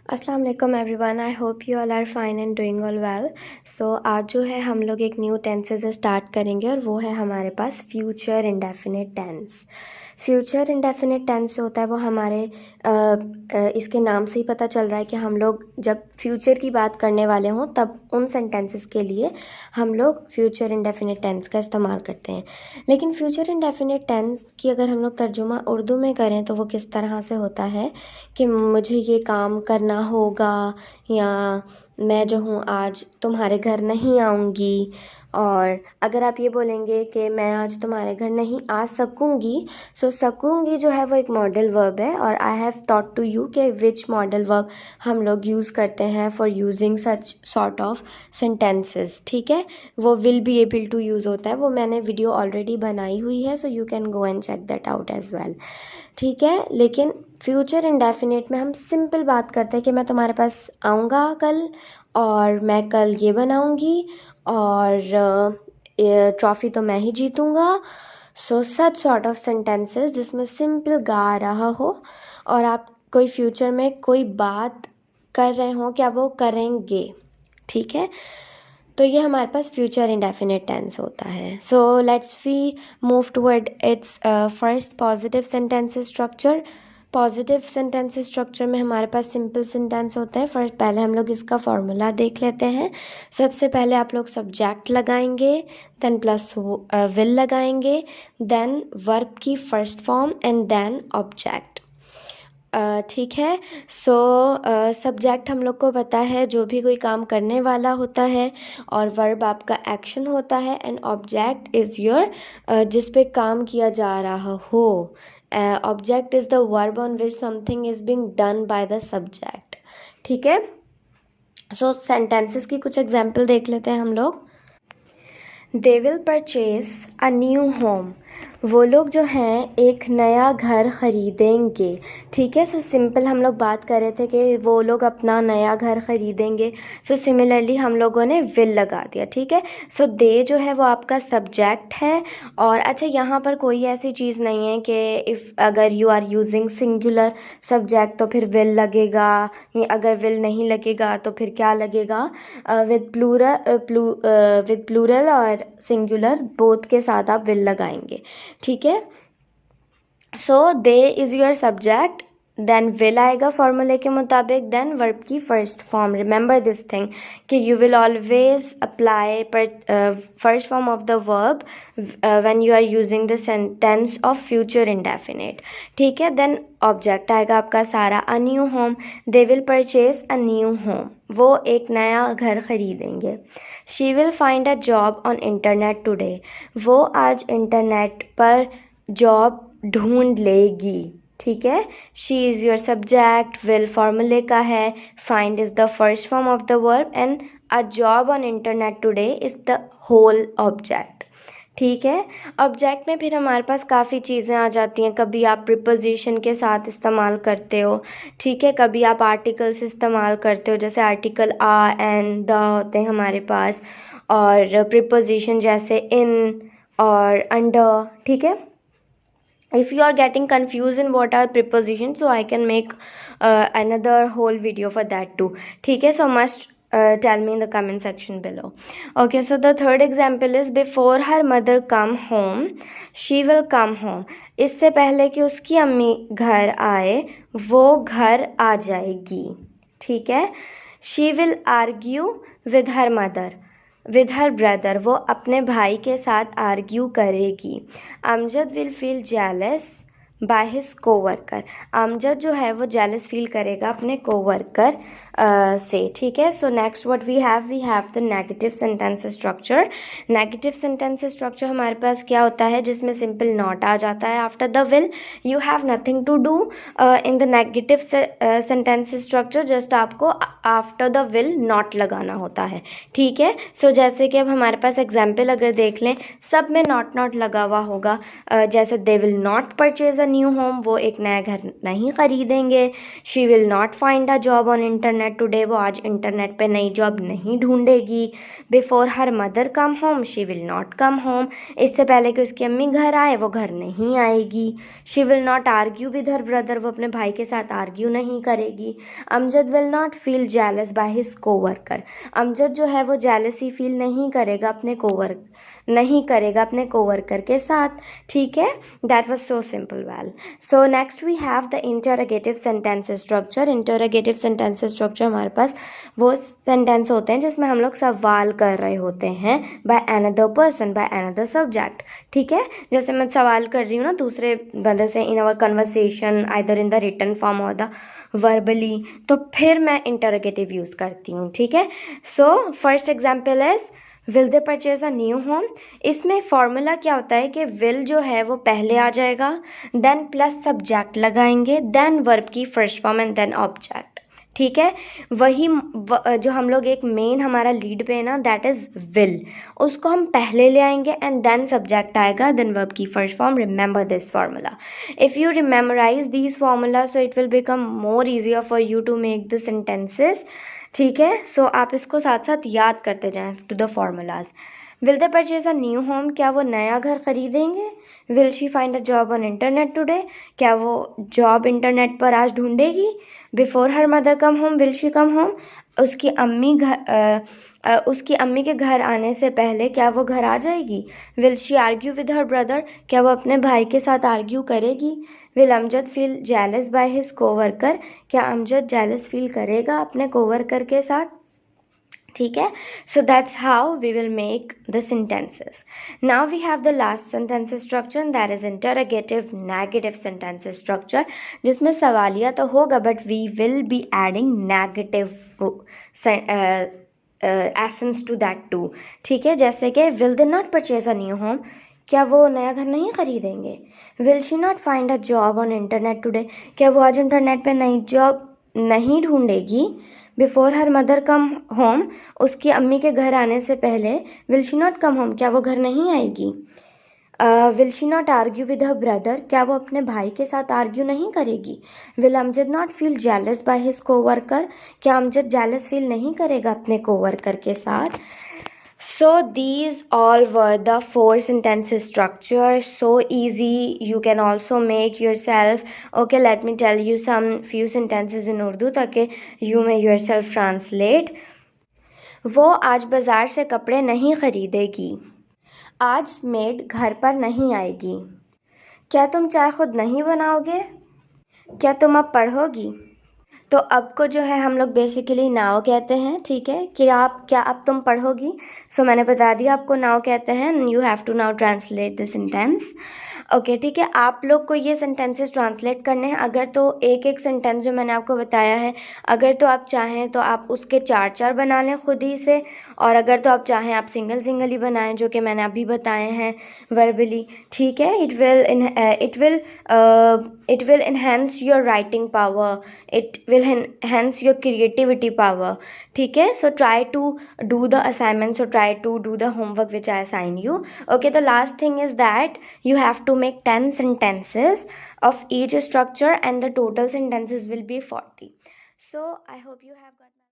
अस्सलाम वालेकुम everyone, I hope you all are fine and doing all well. So आज जो है हम लोग एक न्यू टेंस से स्टार्ट करेंगे और वो है हमारे पास future indefinite tense. Future indefinite tense जो होता है वो हमारे इसके नाम से ही पता चल रहा है कि हम लोग जब फ्यूचर की बात करने वाले हों तब उन सेंटेंसेस के लिए हम लोग फ्यूचर इंडेफिनिट टेंस का इस्तेमाल करते हैं। लेकिन फ्यूचर इंडेफिनिट टेंस की अगर हम लोग तर्जुमा उर्दू में करें तो वो किस तरह से होता है कि मुझे ये काम करना होगा, या मैं जो हूँ आज तुम्हारे घर नहीं आऊँगी। और अगर आप ये बोलेंगे कि मैं आज तुम्हारे घर नहीं आ सकूँगी, सो सकूँगी जो है वो एक मॉडल वर्ब है, और I have thought to you कि विच मॉडल वर्ब हम लोग यूज़ करते हैं for using such sort of sentences. ठीक है, वो will be able to use होता है, वो मैंने वीडियो ऑलरेडी बनाई हुई है, so you can go and check that out as well. ठीक है, लेकिन फ्यूचर इंडेफिनिट में हम सिंपल बात करते हैं कि मैं तुम्हारे पास आऊँगा कल, और मैं कल ये बनाऊँगी, और ट्रॉफ़ी तो मैं ही जीतूँगा। सो सच सॉर्ट ऑफ सेंटेंसेस जिसमें सिंपल गा रहा हो और आप कोई फ्यूचर में कोई बात कर रहे हो क्या वो करेंगे। ठीक है, तो ये हमारे पास फ्यूचर इंडेफिनिट टेंस होता है। So let's we move toward its first positive sentence structure. Positive sentence structure में हमारे पास सिंपल सेंटेंस होते हैं। फर्स्ट पहले हम लोग इसका फॉर्मूला देख लेते हैं। सबसे पहले आप लोग सब्जेक्ट लगाएंगे, देन प्लस विल लगाएंगे, देन वर्ब की first form and then object. ठीक है, सो सब्जेक्ट हम लोग को पता है जो भी कोई काम करने वाला होता है, और वर्ब आपका एक्शन होता है, एंड ऑब्जेक्ट इज़ योर जिस पे काम किया जा रहा हो। Object is the verb on which something is being done by the subject. ठीक है, सो सेंटेंसेस की कुछ एग्जाम्पल देख लेते हैं हम लोग। दे will purchase a new home, वो लोग जो हैं एक नया घर ख़रीदेंगे। ठीक है, सो सिंपल हम लोग बात कर रहे थे कि वो लोग अपना नया घर ख़रीदेंगे, सो सिमिलरली हम लोगों ने विल लगा दिया। ठीक है, सो दे जो है वो आपका सब्जेक्ट है। और अच्छा, यहाँ पर कोई ऐसी चीज़ नहीं है कि इफ़ अगर you are using singular subject तो फिर विल लगेगा, या अगर विल नहीं लगेगा तो फिर क्या लगेगा। विद प्लूरल और सिंगुलर बोथ के साथ आप विल लगाएंगे। ठीक है, so they is your subject, then will आएगा फॉर्मूले के मुताबिक, देन वर्ब की first form. Remember this thing कि you will always apply first form of the verb when you are using the sentence of future indefinite. ठीक है, then object आएगा आपका सारा। A new home, they will purchase a new home, वो एक नया घर ख़रीदेंगे। She will find a job on internet today, वो आज इंटरनेट पर जॉब ढूंढ लेगी। ठीक है, she is your subject, will फॉर्मूले का है, find is the first form of the verb, and a job on internet today is the whole object. ठीक है, ऑब्जेक्ट में फिर हमारे पास काफ़ी चीज़ें आ जाती हैं। कभी आप प्रिपोजिशन के साथ इस्तेमाल करते हो, ठीक है, कभी आप आर्टिकल्स इस्तेमाल करते हो, जैसे आर्टिकल आ एंड द होते हैं हमारे पास, और प्रिपोजिशन जैसे इन और अंडर। ठीक है, if you are getting confused in what are prepositions, so I can make another whole video for that too. ठीक है, so must tell me in the comment section below. Okay, so the third example is before her mother come home, she will come home. इससे पहले कि उसकी अम्मी घर आए, वो घर आ जाएगी। ठीक है, she will argue with her mother, with her brother, वो अपने भाई के साथ आर्ग्यू करेगी। Amjad will feel jealous by his co-worker, Amjad जो है वो जेलस फील करेगा अपने कोवर्कर से। ठीक है, so next what we have the negative sentence structure. Negative sentence structure हमारे पास क्या होता है, जिसमें सिंपल नॉट आ जाता है after the will. You have nothing to do in the negative sentence structure, just आपको आफ्टर द विल नॉट लगाना होता है। ठीक है, सो जैसे कि अब हमारे पास एग्जाम्पल अगर देख लें, सब में नॉट लगा हुआ होगा। जैसे they will not purchase a new home, वो एक नया घर नहीं खरीदेंगे। She will not find a job on internet today, वो आज इंटरनेट पे नई जॉब नहीं ढूंढेगी। Before her mother come home, she will not come home, इससे पहले कि उसकी अम्मी घर आए वो घर नहीं आएगी। She will not argue with her brother, वो अपने भाई के साथ आर्ग्यू नहीं करेगी। Amjad will not feel jealous by his co-worker, Amjad जो है वो जेलसी फील नहीं करेगा अपने कोवर्कर के साथ। ठीक है, that was so simple well. So next we have the interrogative sentence structure. Interrogative sentence structure हमारे पास वो सेंटेंस होते हैं जिसमें हम लोग सवाल कर रहे होते हैं by another person, by another subject. ठीक है, जैसे मैं सवाल कर रही हूँ ना दूसरे बंदे से in our conversation either in the written form or the verbally, तो फिर मैं इंटरोगेटिव यूज़ करती हूँ। ठीक है, so first example is will they purchase a new home. इसमें फॉर्मूला क्या होता है कि विल जो है वो पहले आ जाएगा, देन प्लस सब्जेक्ट लगाएंगे, देन वर्ब की first form and then object. ठीक है, वही जो हम लोग एक मेन हमारा लीड पे है ना, दैट इज़ विल, उसको हम पहले ले आएंगे एंड देन सब्जेक्ट आएगा, देन वर्ब की first form. Remember this formula, if you rememorize these formula so it will become more easier for you to make the sentences. ठीक है, सो आप इसको साथ साथ याद करते जाएं to the formulas. Will they purchase a new home, क्या वो नया घर खरीदेंगे। Will she find a job on internet today, क्या वो जॉब इंटरनेट पर आज ढूंढेगी। Before her mother come home, will she come home, उसकी अम्मी के घर आने से पहले क्या वो घर आ जाएगी। Will she argue with her brother, क्या वो अपने भाई के साथ आर्ग्यू करेगी। Will Amjad feel jealous by his coworker, क्या अमजद जेलस फील करेगा अपने कोवर्कर के साथ। ठीक है, so that's how we will make the sentences. Now we have the last sentence structure, that is interrogative negative sentence structure, जिसमें सवालिया तो होगा but we will be adding negative essence to that too. ठीक है, जैसे कि will they not purchase a new home, क्या वो नया घर नहीं खरीदेंगे। Will she not find a job on internet today, क्या वो आज इंटरनेट पे नई जॉब नहीं ढूंढेगी। Before her mother come home, उसकी अम्मी के घर आने से पहले will she not come home, क्या वो घर नहीं आएगी। Will she not argue with her brother, क्या वो अपने भाई के साथ आर्ग्यू नहीं करेगी। Will Amjad not feel jealous by his coworker, क्या अमजद जेलस फील नहीं करेगा अपने कोवर्कर के साथ। So these all were the 4 sentences structure, so easy, you can also make yourself. Okay, let me tell you some few sentences in Urdu ताकि you may yourself translate. वो आज बाज़ार से कपड़े नहीं खरीदेगी। आज मेड घर पर नहीं आएगी। क्या तुम चाय खुद नहीं बनाओगे। क्या तुम अब पढ़ोगी। तो अब को जो है हम लोग बेसिकली नाउ कहते हैं। ठीक है, कि आप क्या अब तुम पढ़ोगी। सो मैंने बता दिया आपको नाउ कहते हैं, you have to now translate the sentence. Okay, ठीक है, आप लोग को ये सेंटेंसेस ट्रांसलेट करने हैं। अगर तो एक एक सेंटेंस जो मैंने आपको बताया है, अगर तो आप चाहें तो आप उसके 4-4 बना लें खुद ही से, और अगर तो आप चाहें आप सिंगल सिंगल ही बनाएं जो कि मैंने अभी बताए हैं वर्बली। ठीक है, it will enhance your writing power, it will enhance your creativity power. ठीक है, so try to do the assignments, so try to do the homework which I assign you. Okay, the last thing is that you have to make 10 sentences of each structure and the total sentences will be 40. So I hope you have got